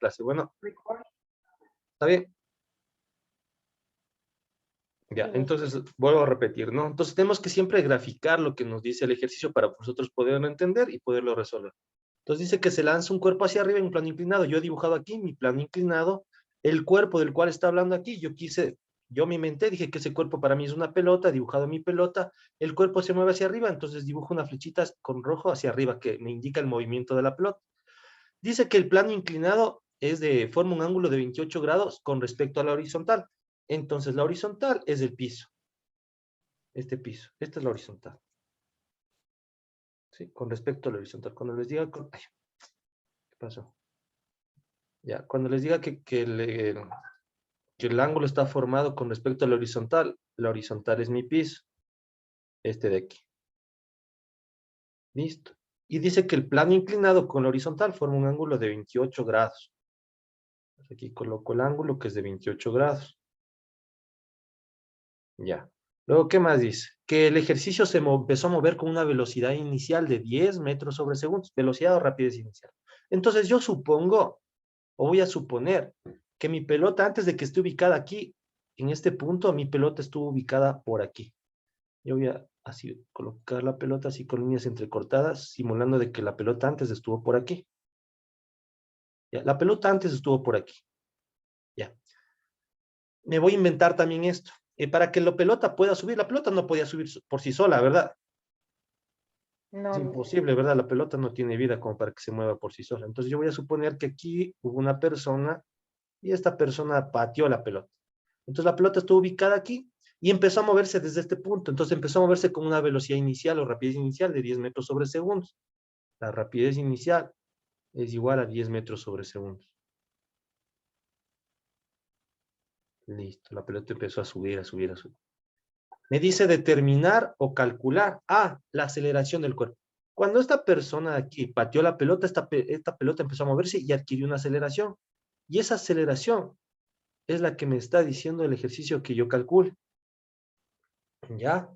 clase. Bueno, ¿está bien? Ya, entonces vuelvo a repetir, ¿no? Entonces tenemos que siempre graficar lo que nos dice el ejercicio para nosotros poderlo entender y poderlo resolver. Entonces dice que se lanza un cuerpo hacia arriba en un plano inclinado. Yo he dibujado aquí mi plano inclinado, el cuerpo del cual está hablando aquí. Yo me inventé, dije que ese cuerpo para mí es una pelota, he dibujado mi pelota, el cuerpo se mueve hacia arriba, entonces dibujo una flechita con rojo hacia arriba que me indica el movimiento de la pelota. Dice que el plano inclinado forma un ángulo de 28 grados con respecto a la horizontal. Entonces la horizontal es el piso, este piso, esta es la horizontal. ¿Sí? Con respecto a la horizontal. Cuando les diga, ay, ¿qué pasó? Ya, cuando les diga que el ángulo está formado con respecto a la horizontal es mi piso, este de aquí. Listo. Y dice que el plano inclinado con la horizontal forma un ángulo de 28 grados. Aquí coloco el ángulo que es de 28 grados. Ya. Luego, ¿qué más dice? Que el ejercicio empezó a mover con una velocidad inicial de 10 metros sobre segundo. Velocidad o rapidez inicial. Entonces yo supongo, o voy a suponer, que mi pelota, antes de que esté ubicada aquí, en este punto, mi pelota estuvo ubicada por aquí. Yo voy a así colocar la pelota así con líneas entrecortadas, simulando de que la pelota antes estuvo por aquí. Ya, la pelota antes estuvo por aquí. Ya. Me voy a inventar también esto. Para que la pelota pueda subir, la pelota no podía subir por sí sola, ¿verdad? Es No. imposible, ¿verdad? La pelota no tiene vida como para que se mueva por sí sola. Entonces yo voy a suponer que aquí hubo una persona y esta persona pateó la pelota. Entonces la pelota estuvo ubicada aquí y empezó a moverse desde este punto. Entonces empezó a moverse con una velocidad inicial o rapidez inicial de 10 metros sobre segundos. La rapidez inicial es igual a 10 metros sobre segundos. Listo, la pelota empezó a subir, a subir, a subir. Me dice determinar o calcular. La aceleración del cuerpo. Cuando esta persona aquí pateó la pelota, esta pelota empezó a moverse y adquirió una aceleración. Y esa aceleración es la que me está diciendo el ejercicio que yo calcule. ¿Ya?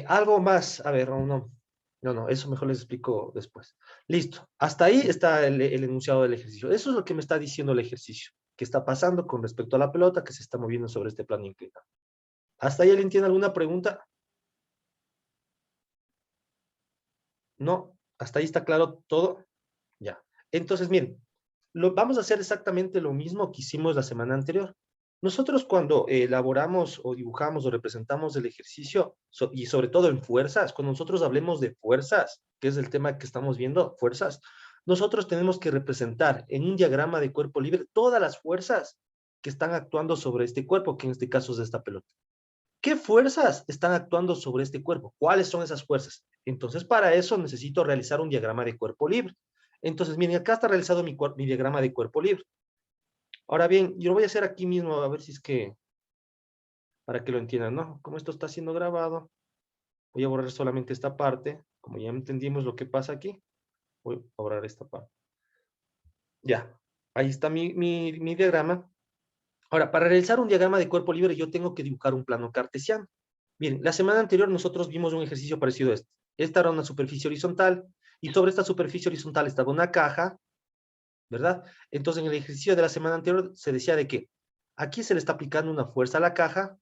Algo más. A ver, no, eso mejor les explico después. Listo. Hasta ahí está el enunciado del ejercicio. Eso es lo que me está diciendo el ejercicio. ¿Qué está pasando con respecto a la pelota que se está moviendo sobre este plano inclinado? ¿Hasta ahí alguien tiene alguna pregunta? No, hasta ahí está claro todo. Ya. Entonces, miren, vamos a hacer exactamente lo mismo que hicimos la semana anterior. Nosotros cuando elaboramos o dibujamos o representamos el ejercicio, y sobre todo en fuerzas, cuando nosotros hablemos de fuerzas, que es el tema que estamos viendo, fuerzas, nosotros tenemos que representar en un diagrama de cuerpo libre todas las fuerzas que están actuando sobre este cuerpo, que en este caso es esta pelota. ¿Qué fuerzas están actuando sobre este cuerpo? ¿Cuáles son esas fuerzas? Entonces, para eso necesito realizar un diagrama de cuerpo libre. Entonces, miren, acá está realizado mi diagrama de cuerpo libre. Ahora bien, yo lo voy a hacer aquí mismo, a ver si es que, para que lo entiendan, ¿no? Como esto está siendo grabado, voy a borrar solamente esta parte. Como ya entendimos lo que pasa aquí, voy a borrar esta parte. Ya, ahí está mi diagrama. Ahora, para realizar un diagrama de cuerpo libre, yo tengo que dibujar un plano cartesiano. Bien, la semana anterior nosotros vimos un ejercicio parecido a este. Esta era una superficie horizontal, y sobre esta superficie horizontal estaba una caja, ¿verdad? Entonces, en el ejercicio de la semana anterior se decía de que aquí se le está aplicando una fuerza a la caja,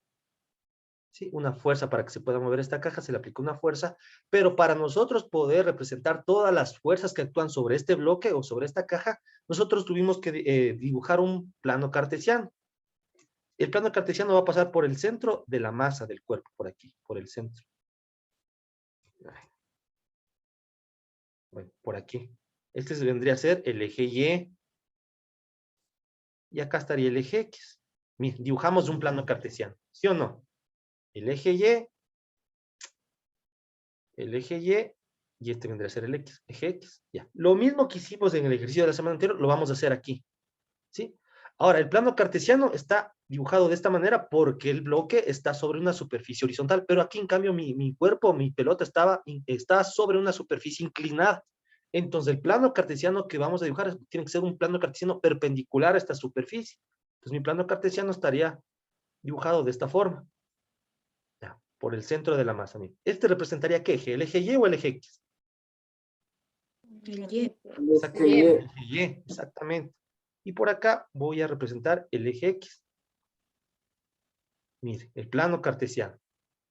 ¿sí? Una fuerza para que se pueda mover esta caja, se le aplica una fuerza, pero para nosotros poder representar todas las fuerzas que actúan sobre este bloque o sobre esta caja, nosotros tuvimos que dibujar un plano cartesiano. El plano cartesiano va a pasar por el centro de la masa del cuerpo, por aquí, por el centro. Bueno, por aquí. Este vendría a ser el eje Y. Y acá estaría el eje X. Miren, dibujamos un plano cartesiano, ¿sí o no? El eje y este vendría a ser el X, eje X. Ya. Lo mismo que hicimos en el ejercicio de la semana anterior, lo vamos a hacer aquí, ¿sí? Ahora, el plano cartesiano está dibujado de esta manera porque el bloque está sobre una superficie horizontal, pero aquí en cambio mi cuerpo, mi pelota está sobre una superficie inclinada. Entonces el plano cartesiano que vamos a dibujar tiene que ser un plano cartesiano perpendicular a esta superficie. Entonces mi plano cartesiano estaría dibujado de esta forma, ya, por el centro de la masa. Este representaría ¿qué eje? ¿El eje Y o el eje X? El Y. Exactamente, el eje Y, exactamente. Y por acá voy a representar el eje X. Mire, el plano cartesiano.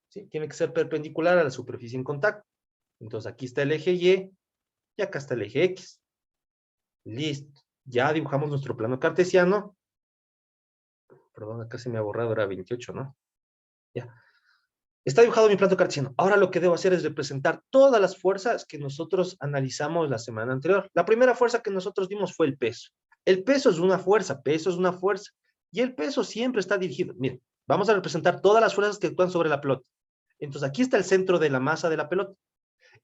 ¿Sí? Tiene que ser perpendicular a la superficie en contacto. Entonces aquí está el eje Y y acá está el eje X. Listo. Ya dibujamos nuestro plano cartesiano. Perdón, acá se me ha borrado, era 28, ¿no? Ya. Está dibujado mi plano cartesiano. Ahora lo que debo hacer es representar todas las fuerzas que nosotros analizamos la semana anterior. La primera fuerza que nosotros vimos fue el peso. El peso es una fuerza, peso es una fuerza. Y el peso siempre está dirigido. Miren, vamos a representar todas las fuerzas que actúan sobre la pelota. Entonces aquí está el centro de la masa de la pelota.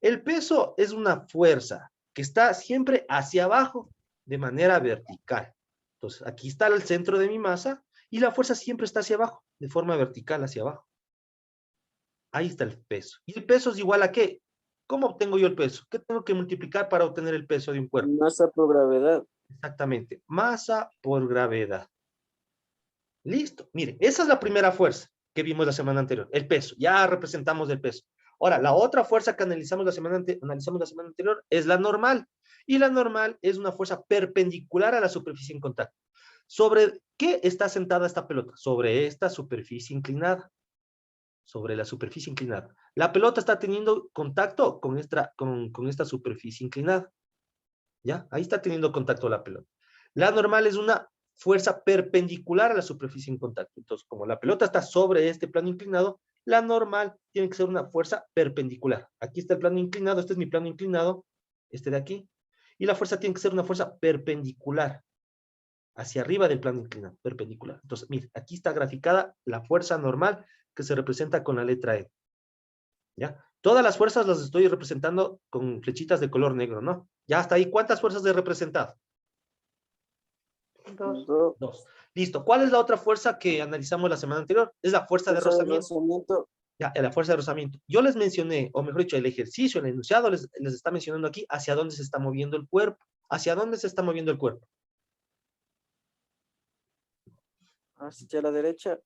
El peso es una fuerza que está siempre hacia abajo de manera vertical. Entonces aquí está el centro de mi masa y la fuerza siempre está hacia abajo, de forma vertical hacia abajo. Ahí está el peso. ¿Y el peso es igual a qué? ¿Cómo obtengo yo el peso? ¿Qué tengo que multiplicar para obtener el peso de un cuerpo? Masa por gravedad. Exactamente, masa por gravedad. Listo. Mire, esa es la primera fuerza que vimos la semana anterior, el peso. Ya representamos el peso. Ahora, la otra fuerza que analizamos analizamos la semana anterior es la normal. Y la normal es una fuerza perpendicular a la superficie en contacto. ¿Sobre qué está sentada esta pelota? Sobre esta superficie inclinada. Sobre la superficie inclinada. La pelota está teniendo contacto con esta superficie inclinada. ¿Ya? Ahí está teniendo contacto la pelota. La normal es una fuerza perpendicular a la superficie en contacto. Entonces, como la pelota está sobre este plano inclinado, la normal tiene que ser una fuerza perpendicular. Aquí está el plano inclinado, este es mi plano inclinado, este de aquí. Y la fuerza tiene que ser una fuerza perpendicular, hacia arriba del plano inclinado, perpendicular. Entonces, mire, aquí está graficada la fuerza normal que se representa con la letra E. ¿Ya? Todas las fuerzas las estoy representando con flechitas de color negro, ¿no? Ya hasta ahí, ¿cuántas fuerzas he representado? Dos. Dos. Dos. Listo. ¿Cuál es la otra fuerza que analizamos la semana anterior? Es la fuerza de Fuerza de rozamiento. rozamiento. Ya, la fuerza de rozamiento. Yo les mencioné, o mejor dicho, el ejercicio, el enunciado les está mencionando aquí hacia dónde se está moviendo el cuerpo. ¿Hacia dónde se está moviendo el cuerpo? Hacia la derecha.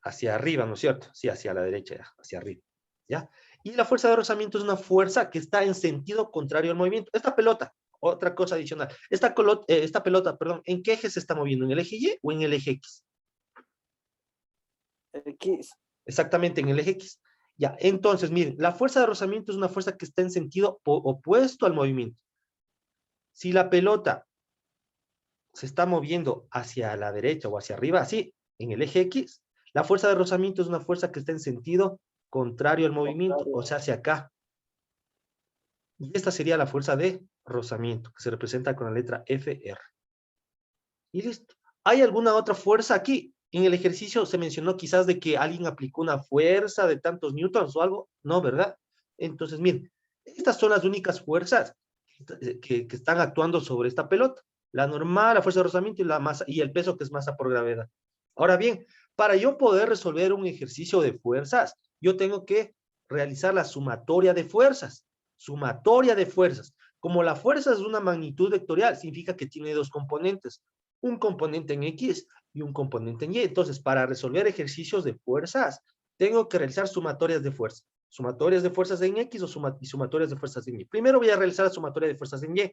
Hacia arriba, ¿no es cierto? Sí, hacia la derecha, hacia arriba. ¿Ya? Y la fuerza de rozamiento es una fuerza que está en sentido contrario al movimiento. Esta pelota, otra cosa adicional. Esta pelota, perdón, ¿en qué eje se está moviendo? ¿En el eje Y o en el eje X? X. Exactamente, en el eje X. Ya, entonces, miren, la fuerza de rozamiento es una fuerza que está en sentido opuesto al movimiento. Si la pelota se está moviendo hacia la derecha o hacia arriba, así, en el eje X, la fuerza de rozamiento es una fuerza que está en sentido contrario al movimiento, o sea, hacia acá. Y esta sería la fuerza de rozamiento, que se representa con la letra FR. Y listo. ¿Hay alguna otra fuerza aquí? En el ejercicio se mencionó quizás de que alguien aplicó una fuerza de tantos newtons o algo. No, ¿verdad? Entonces, miren, estas son las únicas fuerzas que están actuando sobre esta pelota. La normal, la fuerza de rozamiento y la masa, y el peso que es masa por gravedad. Ahora bien, para yo poder resolver un ejercicio de fuerzas, yo tengo que realizar la sumatoria de fuerzas. Sumatoria de fuerzas. Como la fuerza es una magnitud vectorial, significa que tiene dos componentes, un componente en X y un componente en Y. Entonces, para resolver ejercicios de fuerzas, tengo que realizar sumatorias de fuerzas. Sumatorias de fuerzas en X y sumatorias de fuerzas en Y. Primero voy a realizar la sumatoria de fuerzas en Y.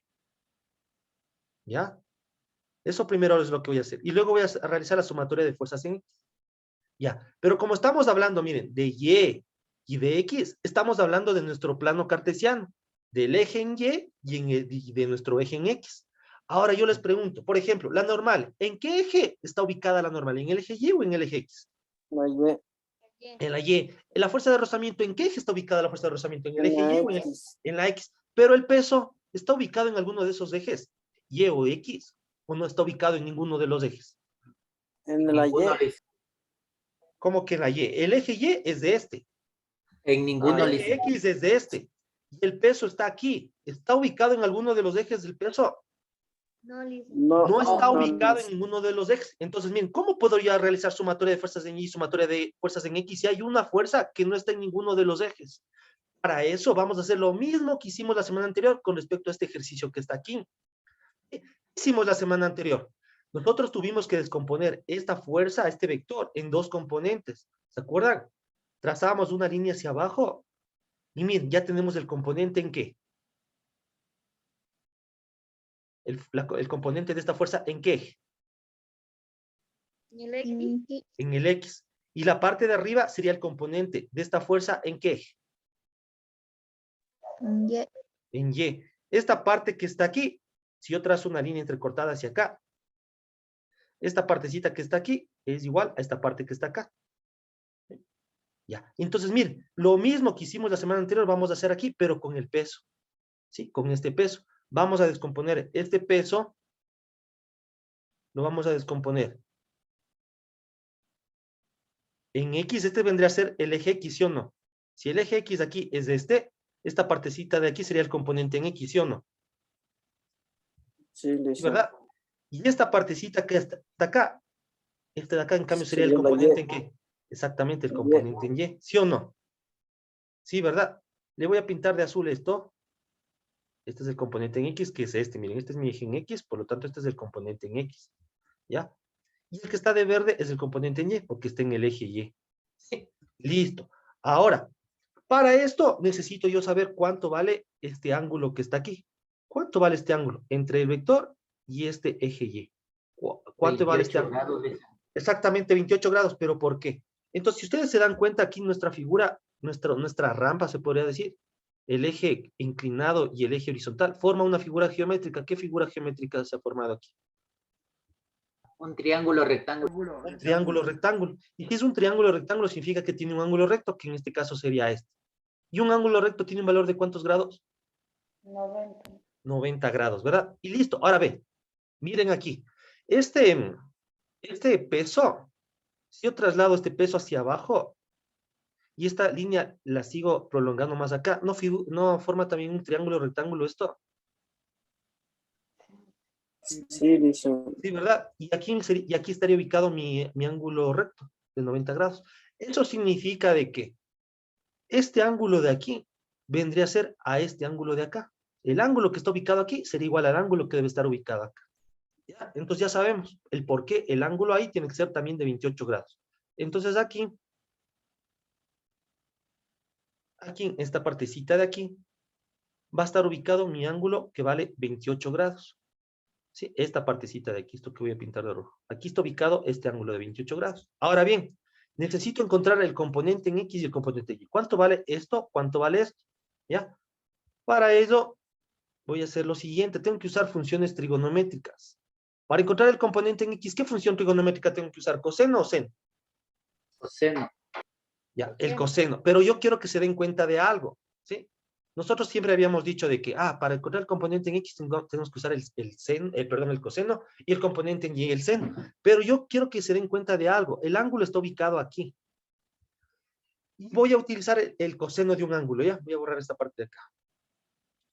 ¿Ya? Eso primero es lo que voy a hacer. Y luego voy a realizar la sumatoria de fuerzas en X. Ya. Pero como estamos hablando, miren, de Y de X, estamos hablando de nuestro plano cartesiano, del eje en y de nuestro eje en X. Ahora yo les pregunto, por ejemplo, la normal, ¿en qué eje está ubicada la normal? ¿En el eje Y o en el eje X? La Y. En la Y. ¿En la fuerza de rozamiento, en qué eje está ubicada la fuerza de rozamiento? ¿En el En eje la Y o X. en la X? Pero el peso está ubicado en alguno de esos ejes, Y o X, o no está ubicado en ninguno de los ejes. En la Ninguno, Y. Liz. ¿Cómo que en la Y? El eje Y es de este. En El ninguno, Liz. eje X es de este. Y el peso está aquí. ¿Está ubicado en alguno de los ejes del peso? No, No está no, ubicado en ninguno de los ejes. Entonces, miren, ¿cómo puedo yo realizar sumatoria de fuerzas en Y y sumatoria de fuerzas en X si hay una fuerza que no está en ninguno de los ejes? Para eso vamos a hacer lo mismo que hicimos la semana anterior con respecto a este ejercicio que está aquí. ¿Qué hicimos la semana anterior? Nosotros tuvimos que descomponer esta fuerza, este vector, en dos componentes. ¿Se acuerdan? Trazábamos una línea hacia abajo y miren, ya tenemos el componente en qué. el componente de esta fuerza, ¿en qué eje? En el X. En el X. Y la parte de arriba sería el componente de esta fuerza, ¿en qué eje? En Y. En Y. Esta parte que está aquí, si yo trazo una línea entrecortada hacia acá, esta partecita que está aquí es igual a esta parte que está acá. Ya. Entonces, miren, lo mismo que hicimos la semana anterior vamos a hacer aquí, pero con el peso. ¿Sí? Con este peso. Vamos a descomponer este peso. Lo vamos a descomponer en X. Este vendría a ser el eje X, ¿sí o no? Si el eje X aquí es esta partecita de aquí sería el componente en X, ¿sí o no? Sí, listo. ¿Verdad? Y esta partecita que está acá, este de acá en cambio sería el Sería la componente Y. en qué? Exactamente, el Y. componente en Y, ¿sí o no? Sí, ¿verdad? Le voy a pintar de azul esto. Este es el componente en X, que es este. Miren, este es mi eje en X, por lo tanto, este es el componente en X. ¿Ya? Y el que está de verde es el componente en Y, porque está en el eje Y. Sí, listo. Ahora, para esto necesito yo saber cuánto vale este ángulo que está aquí. ¿Cuánto vale este ángulo entre el vector y este eje Y? ¿Cuánto vale este ángulo? Grados de... Exactamente 28 grados, pero ¿por qué? Entonces, si ustedes se dan cuenta aquí nuestra figura, nuestra rampa, se podría decir, el eje inclinado y el eje horizontal, forma una figura geométrica. ¿Qué figura geométrica se ha formado aquí? Un triángulo rectángulo. Un triángulo rectángulo. Y si es un triángulo rectángulo, significa que tiene un ángulo recto, que en este caso sería este. Y un ángulo recto tiene un valor de ¿cuántos grados? 90. 90 grados, ¿verdad? Y listo. Ahora ve, miren aquí. Este peso, si yo traslado este peso hacia abajo, y esta línea la sigo prolongando más acá, ¿no forma también un triángulo rectángulo esto? Sí, listo. Sí, ¿verdad? Y aquí estaría ubicado mi ángulo recto de 90 grados. Eso significa de que este ángulo de aquí vendría a ser a este ángulo de acá. El ángulo que está ubicado aquí sería igual al ángulo que debe estar ubicado acá. ¿Ya? Entonces ya sabemos el por qué el ángulo ahí tiene que ser también de 28 grados. Entonces aquí, en esta partecita de aquí, va a estar ubicado mi ángulo que vale 28 grados. ¿Sí? Esta partecita de aquí, esto que voy a pintar de rojo. Aquí está ubicado este ángulo de 28 grados. Ahora bien, necesito encontrar el componente en X y el componente en Y. ¿Cuánto vale esto? ¿Cuánto vale esto? ¿Ya? Para ello, voy a hacer lo siguiente. Tengo que usar funciones trigonométricas. Para encontrar el componente en X, ¿qué función trigonométrica tengo que usar? ¿Coseno o seno? Coseno. Ya, el coseno. Pero yo quiero que se den cuenta de algo, ¿sí? Nosotros siempre habíamos dicho de que, para encontrar el componente en X tenemos que usar el coseno y el componente en Y el seno. Pero yo quiero que se den cuenta de algo. El ángulo está ubicado aquí. Y voy a utilizar el coseno de un ángulo, ¿ya? Voy a borrar esta parte de acá.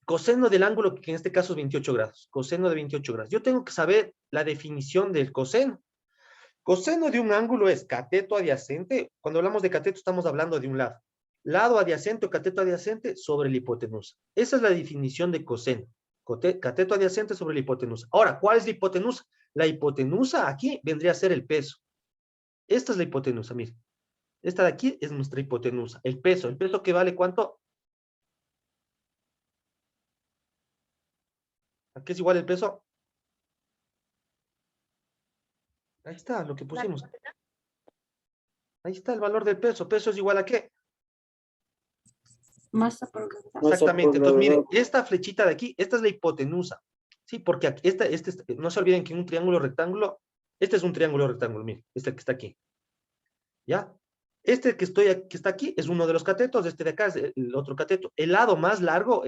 Coseno del ángulo, que en este caso es 28 grados. Coseno de 28 grados. Yo tengo que saber la definición del coseno. Coseno de un ángulo es cateto adyacente. Cuando hablamos de cateto estamos hablando de un lado. Lado adyacente o cateto adyacente sobre la hipotenusa. Esa es la definición de coseno. Cateto adyacente sobre la hipotenusa. Ahora, ¿cuál es la hipotenusa? La hipotenusa aquí vendría a ser el peso. Esta es la hipotenusa, miren. Esta de aquí es nuestra hipotenusa. El peso que vale ¿cuánto? ¿A qué es igual el peso? Ahí está lo que pusimos. Ahí está el valor del peso. ¿Peso es igual a qué? Masa por gravedad. Exactamente. Entonces, miren, esta flechita de aquí, esta es la hipotenusa. Sí, porque aquí, no se olviden que en un triángulo rectángulo, este es un triángulo rectángulo, miren, este que está aquí. ¿Ya? Este que está aquí es uno de los catetos, este de acá es el otro cateto. El lado más largo,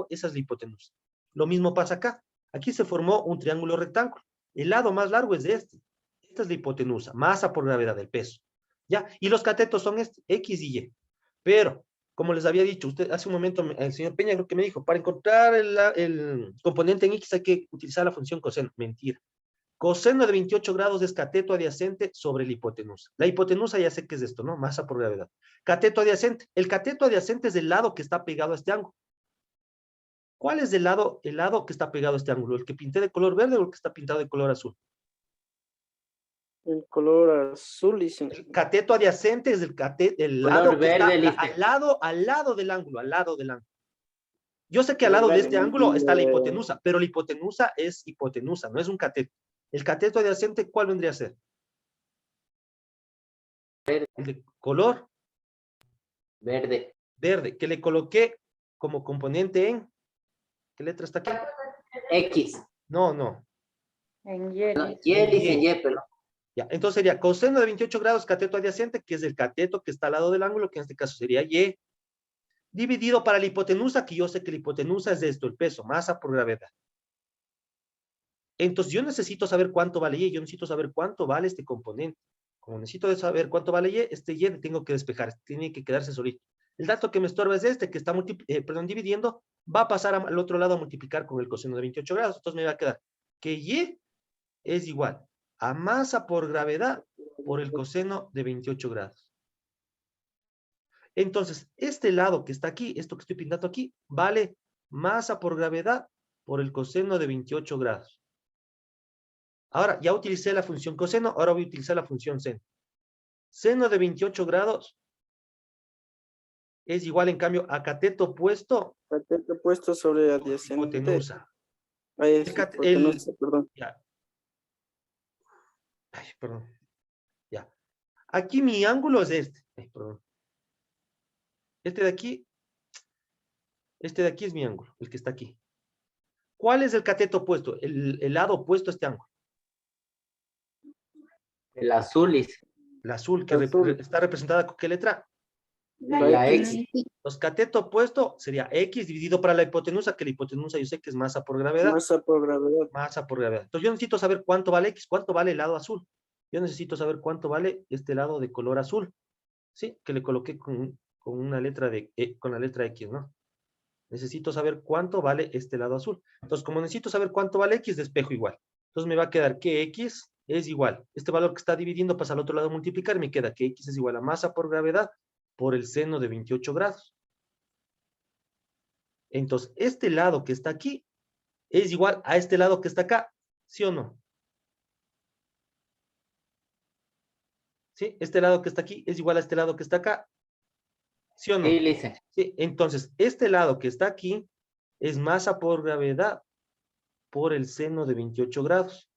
esa es la hipotenusa. Lo mismo pasa acá. Aquí se formó un triángulo rectángulo. El lado más largo es este. Esta es la hipotenusa, masa por gravedad del peso. ¿Ya? Y los catetos son X y Y. Pero, como les había dicho, usted hace un momento, el señor Peña creo que me dijo, para encontrar el componente en X hay que utilizar la función coseno. Mentira. Coseno de 28 grados es cateto adyacente sobre la hipotenusa. La hipotenusa ya sé que es esto, ¿no? Masa por gravedad. Cateto adyacente. El cateto adyacente es el lado que está pegado a este ángulo. ¿Cuál es el lado que está pegado a este ángulo? ¿El que pinté de color verde o el que está pintado de color azul? El color azul, dice. El cateto adyacente es el lado Color que verde, está listo. al lado del ángulo, al lado del ángulo. Yo sé que al lado de este Vale, ángulo está la hipotenusa, pero la hipotenusa es hipotenusa, no es un cateto. El cateto adyacente, ¿cuál vendría a ser? El de color Verde. verde, que le coloqué como componente en, ¿qué letra está aquí? X. No, no. En No, Y. Y dice Y. Y, pero Ya, entonces sería coseno de 28 grados cateto adyacente, que es el cateto que está al lado del ángulo, que en este caso sería Y, dividido para la hipotenusa, que yo sé que la hipotenusa es esto, el peso, masa por gravedad. Entonces yo necesito saber cuánto vale Y, yo necesito saber cuánto vale este componente. Como necesito saber cuánto vale Y, este Y tengo que despejar, tiene que quedarse solito. El dato que me estorba es este, que está dividiendo, va a pasar al otro lado a multiplicar con el coseno de 28 grados. Entonces me va a quedar que Y es igual a masa por gravedad por el coseno de 28 grados. Entonces, este lado que está aquí, esto que estoy pintando aquí, vale masa por gravedad por el coseno de 28 grados. Ahora, ya utilicé la función coseno, ahora voy a utilizar la función seno. Seno de 28 grados es igual, en cambio, a cateto opuesto Cateto puesto sobre por adyacente. hipotenusa. Ahí es hipotenusa, perdón. Ya. Ay, perdón. Ya. Aquí mi ángulo es este. Ay, perdón. Este de aquí es mi ángulo, el que está aquí. ¿Cuál es el cateto opuesto? El lado opuesto a este ángulo. el azul dice. El azul, que Azul. está representada con qué letra. La X. Los cateto opuesto sería X dividido para la hipotenusa, que la hipotenusa yo sé que es masa por gravedad. Masa por gravedad. Masa por gravedad. Entonces yo necesito saber cuánto vale X, cuánto vale el lado azul. Yo necesito saber cuánto vale este lado de color azul. ¿Sí? Que le coloqué con una letra con la letra X, ¿no? Necesito saber cuánto vale este lado azul. Entonces, como necesito saber cuánto vale X, despejo igual. Entonces me va a quedar que X es igual. Este valor que está dividiendo pasa al otro lado a multiplicar y me queda que X es igual a masa por gravedad por el seno de 28 grados. Entonces, este lado que está aquí es igual a este lado que está acá, ¿sí o no? ¿Sí? Este lado que está aquí es igual a este lado que está acá, ¿sí o no? Sí, dice. Sí, entonces, este lado que está aquí es masa por gravedad por el seno de 28 grados.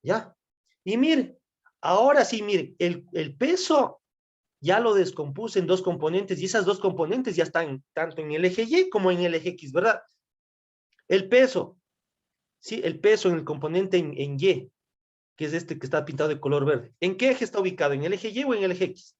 ¿Ya? Y mire, ahora sí, mire, el peso ya lo descompuse en dos componentes y esas dos componentes ya están tanto en el eje Y como en el eje X, ¿verdad? El peso, sí, el peso en el componente en Y, que es este que está pintado de color verde. ¿En qué eje está ubicado? ¿En el eje Y o en el eje X?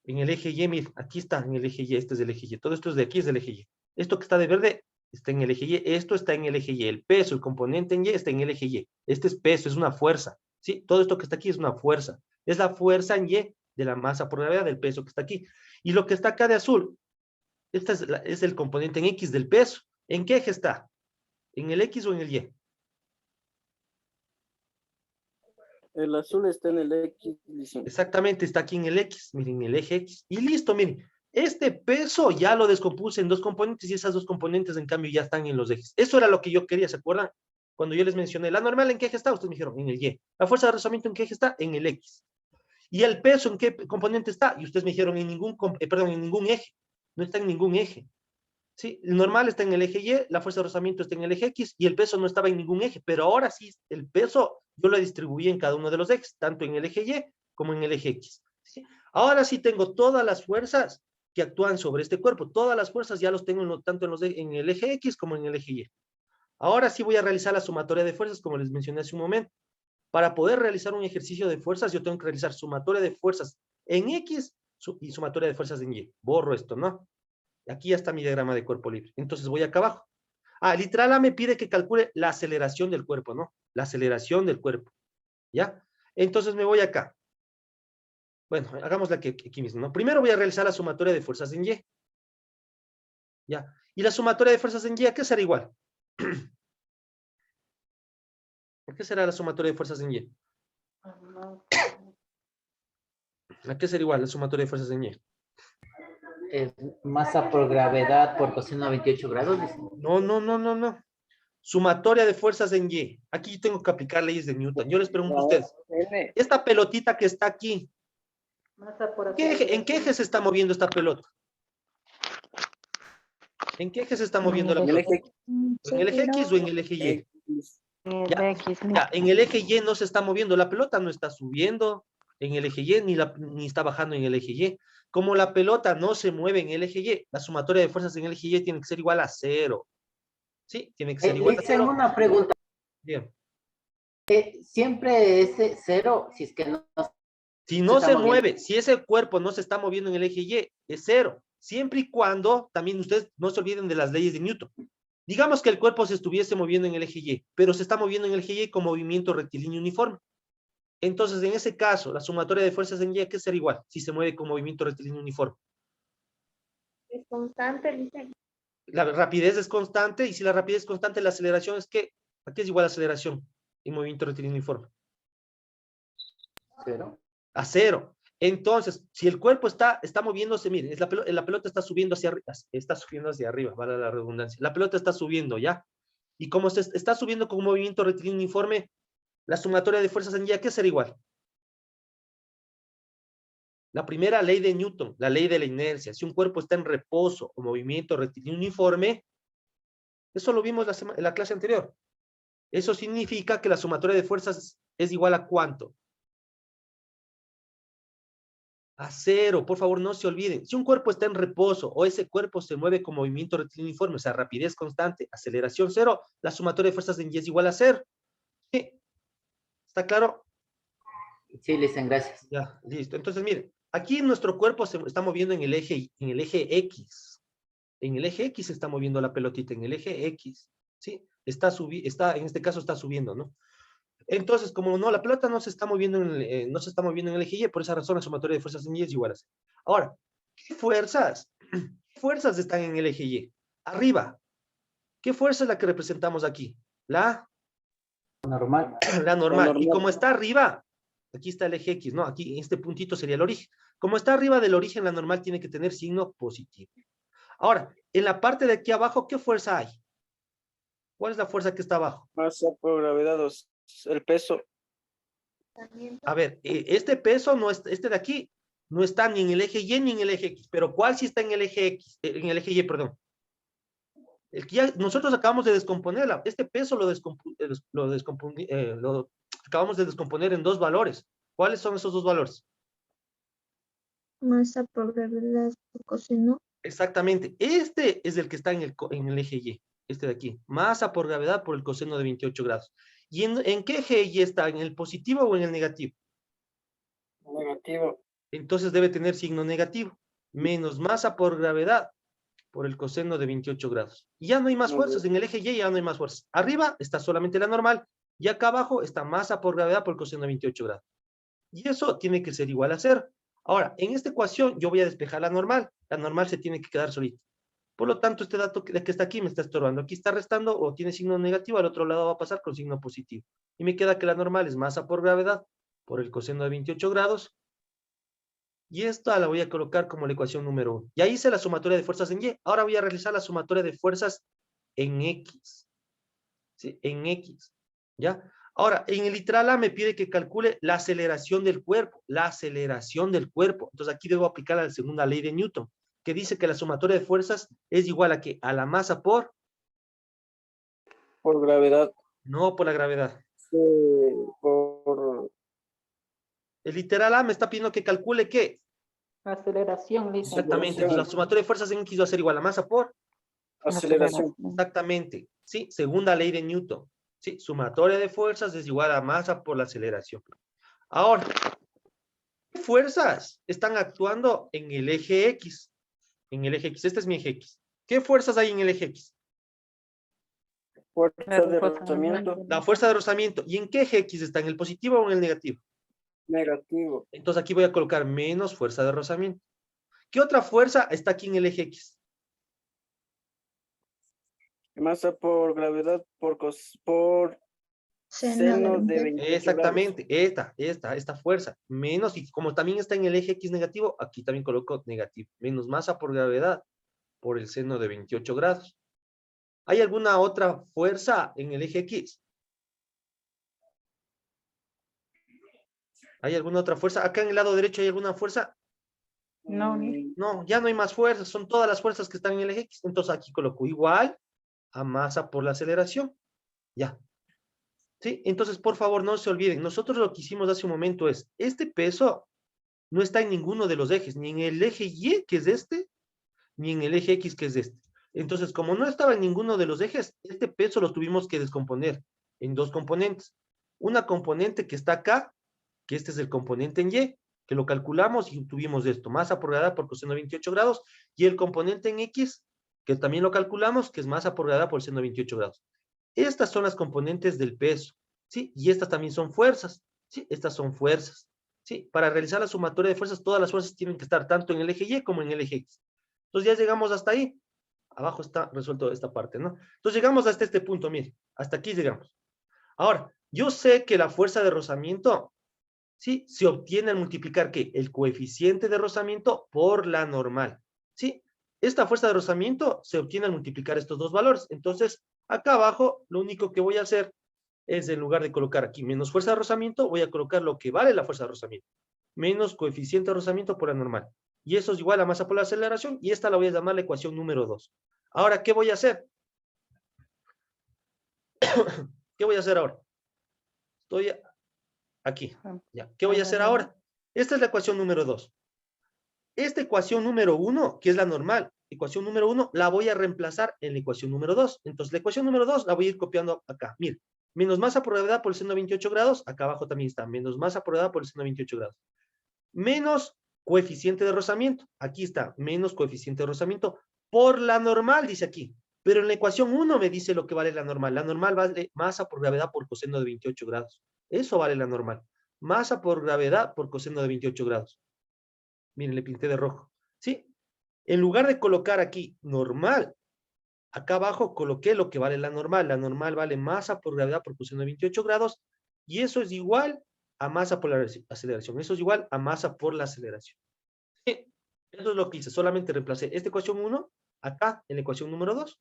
En el eje Y, mire, aquí está en el eje Y, este es el eje Y. Todo esto es de aquí, es del eje Y. Esto que está de verde está en el eje Y, esto está en el eje Y. El peso, el componente en Y está en el eje Y. Este es peso, es una fuerza. ¿Sí? Todo esto que está aquí es una fuerza. Es la fuerza en Y de la masa por gravedad del peso que está aquí. Y lo que está acá de azul, este es el componente en X del peso. ¿En qué eje está? ¿En el X o en el Y? El azul está en el X, dicen. Exactamente, está aquí en el X, miren, en el eje X. Y listo, miren, este peso ya lo descompuse en dos componentes y esas dos componentes, en cambio, ya están en los ejes. Eso era lo que yo quería, ¿se acuerdan? Cuando yo les mencioné, la normal, ¿en qué eje está? Ustedes me dijeron, en el Y. La fuerza de rozamiento, ¿en qué eje está? En el X. ¿Y el peso, en qué componente está? Y ustedes me dijeron, en ningún eje. No está en ningún eje. Sí, el normal está en el eje Y, la fuerza de rozamiento está en el eje X y el peso no estaba en ningún eje, pero ahora sí, el peso yo lo distribuí en cada uno de los ejes, tanto en el eje Y como en el eje X. ¿Sí? Ahora sí tengo todas las fuerzas que actúan sobre este cuerpo, todas las fuerzas ya los tengo tanto en el eje X como en el eje Y. Ahora sí voy a realizar la sumatoria de fuerzas, como les mencioné hace un momento. Para poder realizar un ejercicio de fuerzas, yo tengo que realizar sumatoria de fuerzas en X y sumatoria de fuerzas en Y. Borro esto, ¿no? Aquí ya está mi diagrama de cuerpo libre. Entonces voy acá abajo. Literal A me pide que calcule la aceleración del cuerpo, ¿no? La aceleración del cuerpo. ¿Ya? Entonces me voy acá. Bueno, hagámosla aquí mismo, ¿no? Primero voy a realizar la sumatoria de fuerzas en Y. ¿Ya? Y la sumatoria de fuerzas en Y, ¿a qué será igual? ¿A qué será la sumatoria de fuerzas en Y? ¿A qué será igual la sumatoria de fuerzas en Y? Es masa por gravedad por coseno de 28 grados, dice. No. Sumatoria de fuerzas en Y. Aquí tengo que aplicar leyes de Newton. Yo les pregunto a ustedes, esta pelotita que está aquí, Masa por ¿En qué eje se está moviendo esta pelota? ¿En qué eje se está moviendo la En el pelota? eje ¿En el eje X o en el eje Y? X. Ya, ya, en el eje Y no se está moviendo, la pelota no está subiendo en el eje Y, ni está bajando en el eje Y. Como la pelota no se mueve en el eje Y, la sumatoria de fuerzas en el eje Y tiene que ser igual a 0. ¿Sí? Tiene que ser igual a Le hice 0. una pregunta. Bien. Siempre es cero si es que no Si se no está se moviendo. mueve, si ese cuerpo no se está moviendo en el eje Y, es 0. Siempre y cuando, también ustedes no se olviden de las leyes de Newton. Digamos que el cuerpo se estuviese moviendo en el eje Y, pero se está moviendo en el eje Y con movimiento rectilíneo uniforme. Entonces, en ese caso, la sumatoria de fuerzas en Y hay que ser igual, si se mueve con movimiento rectilíneo uniforme. Es constante, dice. La rapidez es constante, y si la rapidez es constante, la aceleración es que, aquí es igual a aceleración en movimiento rectilíneo uniforme. Cero. A 0. Entonces, si el cuerpo está moviéndose, miren, la pelota está subiendo hacia arriba, vale la redundancia. La pelota está subiendo, ¿ya? Y como se está subiendo con un movimiento rectilíneo uniforme, la sumatoria de fuerzas en Y hay que ser igual. La primera ley de Newton, la ley de la inercia. Si un cuerpo está en reposo o movimiento rectilíneo uniforme, eso lo vimos en la clase anterior. Eso significa que la sumatoria de fuerzas es igual a ¿cuánto? A 0, por favor, no se olviden. Si un cuerpo está en reposo o ese cuerpo se mueve con movimiento rectilíneo uniforme, o sea, rapidez constante, aceleración 0, la sumatoria de fuerzas en Y es igual a 0. ¿Sí? ¿Está claro? Sí, le dicen gracias. Ya, listo. Entonces, miren, aquí nuestro cuerpo se está moviendo en el eje X. En el eje X se está moviendo la pelotita, en el eje X. ¿Sí? En este caso está subiendo, ¿no? Entonces, como no, la pelota no se está moviendo no se está moviendo en el eje Y, por esa razón la sumatoria de fuerzas en Y es igual a 0. Ahora, ¿qué fuerzas? ¿Qué fuerzas están en el eje Y? Arriba. ¿Qué fuerza es la que representamos aquí? La Normal. la normal. Y normal. como está arriba, aquí está el eje X, ¿no? Aquí, este puntito sería el origen. Como está arriba del origen, la normal tiene que tener signo positivo. Ahora, en la parte de aquí abajo, ¿qué fuerza hay? ¿Cuál es la fuerza que está abajo? Masa por gravedad, el peso. A ver, este peso, este de aquí, no está ni en el eje Y ni en el eje X. Pero ¿cuál sí está en el eje X? En el eje Y, perdón. El que nosotros acabamos de descomponerla. Este peso lo acabamos de descomponer en dos valores. ¿Cuáles son esos dos valores? Masa por gravedad por coseno. Exactamente. Este es el que está en el eje Y. Este de aquí. Masa por gravedad por el coseno de 28 grados. ¿Y en qué eje Y está? ¿En el positivo o en el negativo? Negativo. Entonces debe tener signo negativo. Menos masa por gravedad por el coseno de 28 grados. Y ya no hay más fuerzas. En el eje Y ya no hay más fuerzas. Arriba está solamente la normal. Y acá abajo está masa por gravedad por el coseno de 28 grados. Y eso tiene que ser igual a 0. Ahora, en esta ecuación yo voy a despejar la normal. La normal se tiene que quedar solita. Por lo tanto, este dato que está aquí me está estorbando. Aquí está restando o tiene signo negativo, al otro lado va a pasar con signo positivo. Y me queda que la normal es masa por gravedad por el coseno de 28 grados. Y esta la voy a colocar como la ecuación número 1. Ya hice la sumatoria de fuerzas en Y. Ahora voy a realizar la sumatoria de fuerzas en X. ¿Sí? En X. ¿Ya? Ahora, en el literal A me pide que calcule la aceleración del cuerpo. La aceleración del cuerpo. Entonces aquí debo aplicar la segunda ley de Newton, que dice que la sumatoria de fuerzas es igual a ¿qué? A la masa por Gravedad. no por la gravedad. Por El literal A me está pidiendo que calcule ¿qué? Aceleración, dice. Exactamente. Entonces la sumatoria de fuerzas en X va a ser igual a masa por aceleración. exactamente. Sí, segunda ley de Newton. Sí, sumatoria de fuerzas es igual a masa por la aceleración. Ahora, ¿qué fuerzas están actuando en el eje X? En el eje X, este es mi eje X. ¿Qué fuerzas hay en el eje X? Fuerza de rozamiento. La fuerza de rozamiento. ¿Y en qué eje X está? ¿En el positivo o en el negativo? Negativo. Entonces aquí voy a colocar menos fuerza de rozamiento. ¿Qué otra fuerza está aquí en el eje X? Masa por gravedad por seno de 28 Exactamente, grados. esta fuerza. Menos, y como también está en el eje X negativo, aquí también coloco negativo. Menos masa por gravedad por el seno de 28 grados. ¿Hay alguna otra fuerza en el eje X? ¿Hay alguna otra fuerza? Acá en el lado derecho hay alguna fuerza. No, ni. No, ya no hay más fuerzas, son todas las fuerzas que están en el eje X. Entonces aquí coloco igual a masa por la aceleración. Ya. ¿Sí? Entonces, por favor, no se olviden. Nosotros lo que hicimos hace un momento es, este peso no está en ninguno de los ejes, ni en el eje Y, que es este, ni en el eje X, que es este. Entonces, como no estaba en ninguno de los ejes, este peso lo tuvimos que descomponer en dos componentes. Una componente que está acá, que este es el componente en Y, que lo calculamos y tuvimos esto, masa por gravedad por coseno de 28 grados, y el componente en X, que también lo calculamos, que es masa por gravedad por seno de 28 grados. Estas son las componentes del peso, ¿sí? Y estas también son fuerzas, ¿sí? Estas son fuerzas, ¿sí? Para realizar la sumatoria de fuerzas, todas las fuerzas tienen que estar tanto en el eje Y como en el eje X. Entonces ya llegamos hasta ahí. Abajo está resuelto esta parte, ¿no? Entonces llegamos hasta este punto, mire, hasta aquí llegamos. Ahora, yo sé que la fuerza de rozamiento, ¿sí? Se obtiene al multiplicar, ¿qué? El coeficiente de rozamiento por la normal, ¿sí? Esta fuerza de rozamiento se obtiene al multiplicar estos dos valores. Entonces, acá abajo, lo único que voy a hacer es, en lugar de colocar aquí menos fuerza de rozamiento, voy a colocar lo que vale la fuerza de rozamiento, menos coeficiente de rozamiento por la normal. Y eso es igual a masa por la aceleración, y esta la voy a llamar la ecuación número 2. Ahora, ¿qué voy a hacer? ¿Qué voy a hacer ahora? Estoy aquí. Ya. ¿Qué voy a hacer ahora? Esta es la ecuación número 2. Esta ecuación número 1, que es la normal, ecuación número 1, la voy a reemplazar en la ecuación número 2. Entonces, la ecuación número 2 la voy a ir copiando acá. Mire, menos masa por gravedad por el seno de 28 grados, acá abajo también está, menos masa por gravedad por el seno de 28 grados. Menos coeficiente de rozamiento, aquí está, menos coeficiente de rozamiento por la normal, dice aquí. Pero en la ecuación 1 me dice lo que vale la normal. La normal vale masa por gravedad por coseno de 28 grados. Eso vale la normal. Masa por gravedad por coseno de 28 grados. Miren, le pinté de rojo. ¿Sí? En lugar de colocar aquí normal, acá abajo coloqué lo que vale la normal. La normal vale masa por gravedad por coseno de 28 grados. Y eso es igual a masa por la aceleración. Eso es igual a masa por la aceleración. ¿Sí? Eso es lo que hice. Solamente reemplacé esta ecuación 1 acá en la ecuación número 2.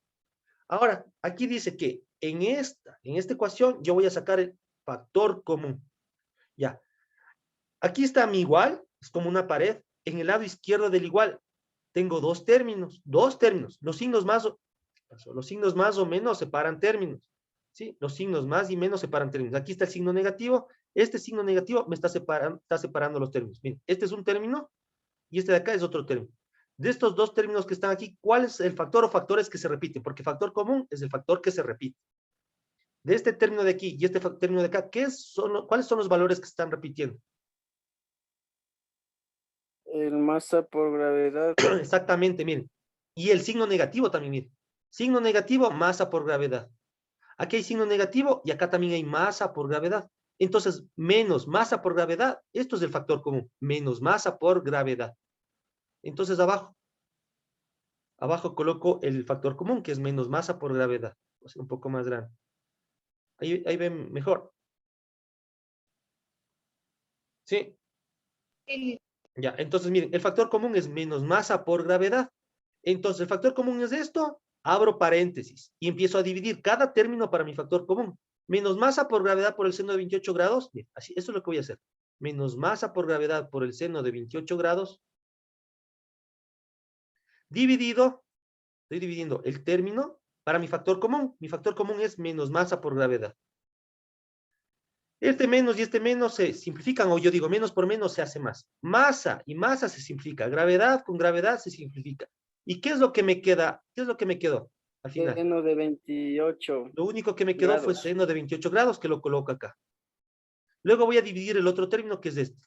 Ahora, aquí dice que en esta ecuación yo voy a sacar el factor común. Ya. Aquí está mi igual, es como una pared. En el lado izquierdo del igual tengo dos términos. Los signos más o menos separan términos. ¿Sí? Los signos más y menos separan términos. Aquí está el signo negativo. Este signo negativo me está separando los términos. Miren, este es un término y este de acá es otro término. De estos dos términos que están aquí, ¿cuál es el factor o factores que se repiten? Porque factor común es el factor que se repite. De este término de aquí y este término de acá, ¿cuáles son los valores que se están repitiendo? El masa por gravedad. Exactamente, miren. Y el signo negativo también, miren. Signo negativo, masa por gravedad. Aquí hay signo negativo y acá también hay masa por gravedad. Entonces, menos masa por gravedad, esto es el factor común, menos masa por gravedad. Entonces, abajo coloco el factor común, que es menos masa por gravedad. Va a ser un poco más grande. Ahí ven mejor. ¿Sí? Sí. Ya, entonces miren, el factor común es menos masa por gravedad. Entonces, el factor común es esto, abro paréntesis y empiezo a dividir cada término para mi factor común. Menos masa por gravedad por el seno de 28 grados, bien, así, eso es lo que voy a hacer. Menos masa por gravedad por el seno de 28 grados, dividido, estoy dividiendo el término para mi factor común. Mi factor común es menos masa por gravedad. Este menos y este menos se simplifican, o yo digo menos por menos se hace más. Masa y masa se simplifica. Gravedad con gravedad se simplifica. ¿Y qué es lo que me queda? ¿Qué es lo que me quedó al final? Seno de 28. Lo único que me quedó fue seno de 28 grados, que lo coloco acá. Luego voy a dividir el otro término, que es este.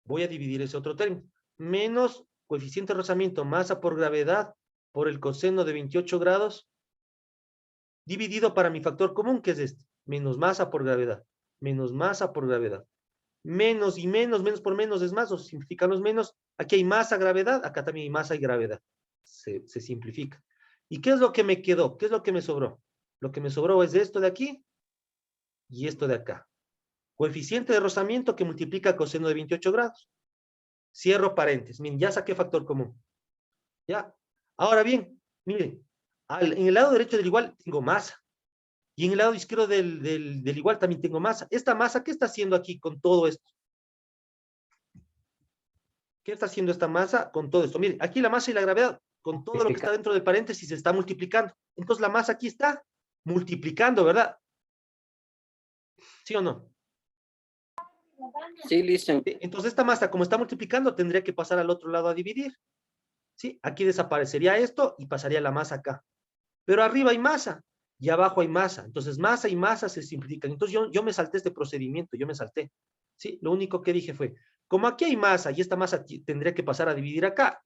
Voy a dividir ese otro término. Menos coeficiente de rozamiento, masa por gravedad, por el coseno de 28 grados, dividido para mi factor común, que es este. Menos masa por gravedad. Menos masa por gravedad. Menos y menos, menos por menos es más, o se simplifican los menos. Aquí hay masa, gravedad, acá también hay masa y gravedad. Se simplifica. ¿Y qué es lo que me quedó? ¿Qué es lo que me sobró? Lo que me sobró es esto de aquí y esto de acá. Coeficiente de rozamiento que multiplica coseno de 28 grados. Cierro paréntesis. Miren, ya saqué factor común. ¿Ya? Ahora bien, miren, en el lado derecho del igual tengo masa. Y en el lado izquierdo del igual también tengo masa. Esta masa, ¿qué está haciendo aquí con todo esto? ¿Qué está haciendo esta masa con todo esto? Miren, aquí la masa y la gravedad, con todo lo que está dentro del paréntesis, se está multiplicando. Entonces la masa aquí está multiplicando, ¿verdad? ¿Sí o no? Sí, listen. Sí, entonces esta masa, como está multiplicando, tendría que pasar al otro lado a dividir. ¿Sí? Aquí desaparecería esto y pasaría la masa acá. Pero arriba hay masa y abajo hay masa. Entonces masa y masa se simplifican. Entonces yo me salté este procedimiento, yo me salté. ¿Sí? Lo único que dije fue, como aquí hay masa y esta masa tendría que pasar a dividir acá,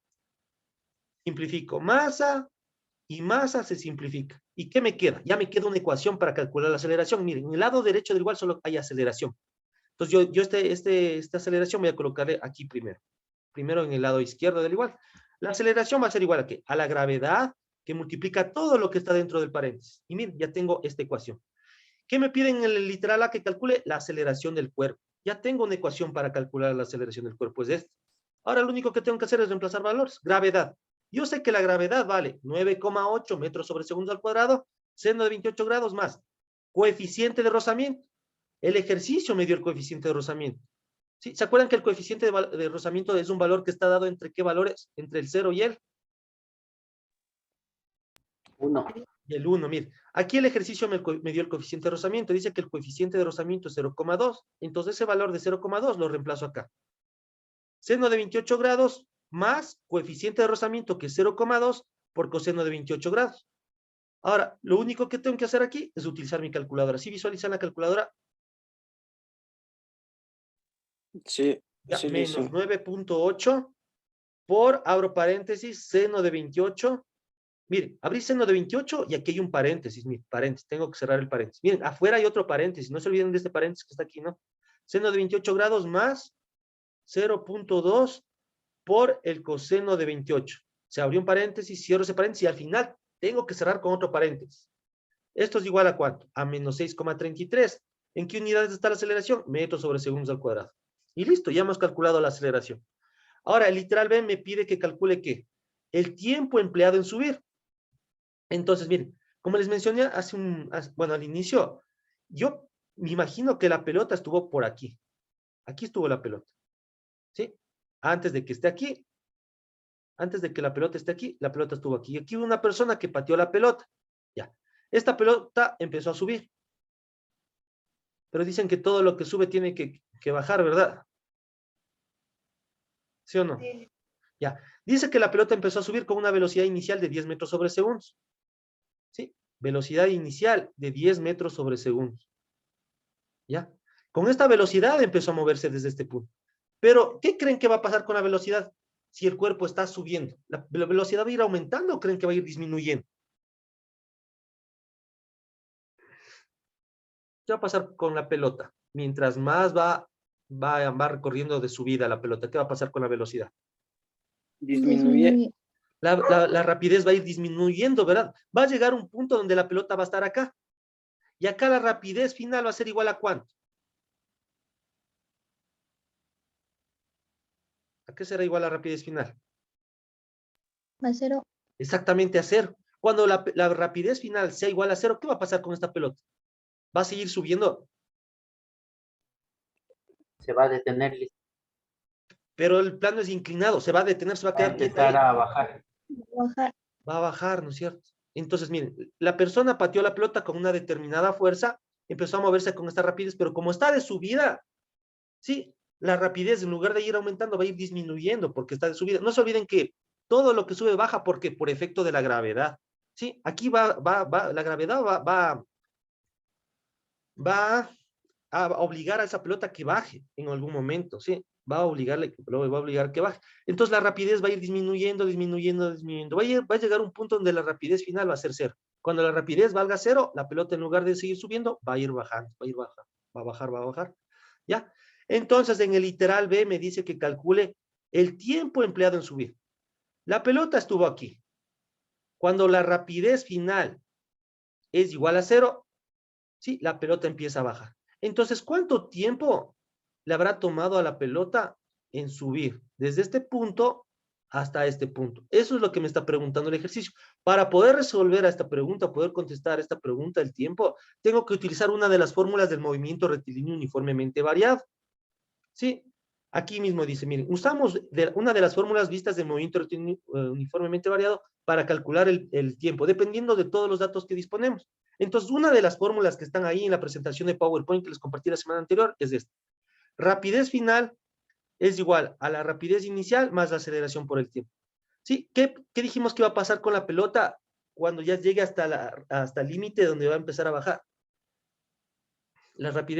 simplifico masa y masa se simplifica. ¿Y qué me queda? Ya me queda una ecuación para calcular la aceleración. Miren, en el lado derecho del igual solo hay aceleración. Entonces yo esta aceleración voy a colocarle aquí primero. Primero en el lado izquierdo del igual. La aceleración va a ser igual a ¿qué? A la gravedad que multiplica todo lo que está dentro del paréntesis. Y miren, ya tengo esta ecuación. ¿Qué me piden en el literal A? Que calcule la aceleración del cuerpo. Ya tengo una ecuación para calcular la aceleración del cuerpo, es esta. Ahora lo único que tengo que hacer es reemplazar valores. Gravedad. Yo sé que la gravedad vale 9,8 metros sobre segundo al cuadrado, seno de 28 grados más coeficiente de rozamiento. El ejercicio me dio el coeficiente de rozamiento. ¿Sí? ¿Se acuerdan que el coeficiente de rozamiento es un valor que está dado entre qué valores? Entre el 0 y el 1. y el 1. Mire, aquí el ejercicio me dio el coeficiente de rozamiento. Dice que el coeficiente de rozamiento es 0,2. Entonces ese valor de 0,2 lo reemplazo acá. Seno de 28 grados más coeficiente de rozamiento que es 0,2 por coseno de 28 grados. Ahora, lo único que tengo que hacer aquí es utilizar mi calculadora. ¿Sí visualizan la calculadora? Sí, Ya, sí, menos listen. 9,8 por, abro paréntesis, seno de 28. Miren, abrí seno de 28 y aquí hay un paréntesis, mi paréntesis, tengo que cerrar el paréntesis. Miren, afuera hay otro paréntesis, no se olviden de este paréntesis que está aquí, ¿no? Seno de 28 grados más 0,2 por el coseno de 28. Se abrió un paréntesis, cierro ese paréntesis y al final tengo que cerrar con otro paréntesis. Esto es igual a ¿cuánto? A menos 6,33. ¿En qué unidades está la aceleración? Metros sobre segundos al cuadrado. Y listo, ya hemos calculado la aceleración. Ahora, el literal B me pide que calcule ¿qué? El tiempo empleado en subir. Entonces, miren, como les mencioné bueno, al inicio, yo me imagino que la pelota estuvo por aquí. Aquí estuvo la pelota. ¿Sí? Antes de que esté aquí, antes de que la pelota esté aquí, la pelota estuvo aquí. Y aquí hubo una persona que pateó la pelota. Ya. Esta pelota empezó a subir. Pero dicen que todo lo que sube tiene que bajar, ¿verdad? ¿Sí o no? Sí. Ya. Dice que la pelota empezó a subir con una velocidad inicial de 10 metros sobre segundos. ¿Sí? Velocidad inicial de 10 metros sobre segundos. ¿Ya? Con esta velocidad empezó a moverse desde este punto. Pero, ¿qué creen que va a pasar con la velocidad si el cuerpo está subiendo? ¿La velocidad va a ir aumentando o creen que va a ir disminuyendo? ¿Qué va a pasar con la pelota? Mientras más va recorriendo de subida la pelota, ¿qué va a pasar con la velocidad? Disminuye. La rapidez va a ir disminuyendo, ¿verdad? Va a llegar un punto donde la pelota va a estar acá. Y acá la rapidez final va a ser igual a ¿cuánto? ¿A qué será igual la rapidez final? Va a 0. Exactamente a 0. Cuando la rapidez final sea igual a 0, ¿qué va a pasar con esta pelota? ¿Va a seguir subiendo? Se va a detener, Pero el plano es inclinado, se va a detener, se va a va a quedar quieta ahí. empezar a bajar. Bajar. Va a bajar, ¿no es cierto? Entonces, miren, la persona pateó la pelota con una determinada fuerza, empezó a moverse con esta rapidez, pero como está de subida, sí, la rapidez en lugar de ir aumentando va a ir disminuyendo porque está de subida. No se olviden que todo lo que sube baja porque por efecto de la gravedad. Sí, aquí la gravedad va a obligar a esa pelota que baje en algún momento, ¿sí? Va a obligar que baje. Entonces la rapidez va a ir disminuyendo, disminuyendo, disminuyendo. Va a llegar un punto donde la rapidez final va a ser 0. Cuando la rapidez valga 0, la pelota en lugar de seguir subiendo, va a ir bajando, va a ir bajando, va a bajar, va a bajar. ¿Ya? Entonces en el literal B me dice que calcule el tiempo empleado en subir. La pelota estuvo aquí. Cuando la rapidez final es igual a 0, ¿sí? La pelota empieza a bajar. Entonces, ¿cuánto tiempo le habrá tomado a la pelota en subir desde este punto hasta este punto? Eso es lo que me está preguntando el ejercicio. Para poder resolver a esta pregunta, poder contestar a esta pregunta del tiempo, tengo que utilizar una de las fórmulas del movimiento rectilíneo uniformemente variado. ¿Sí? Aquí mismo dice, miren, usamos una de las fórmulas vistas de movimiento uniformemente variado para calcular el tiempo, dependiendo de todos los datos que disponemos. Entonces, una de las fórmulas que están ahí en la presentación de PowerPoint que les compartí la semana anterior es esta. Rapidez final es igual a la rapidez inicial más la aceleración por el tiempo. ¿Sí? ¿Qué dijimos que iba a pasar con la pelota cuando ya llegue hasta el límite donde va a empezar a bajar? La rapidez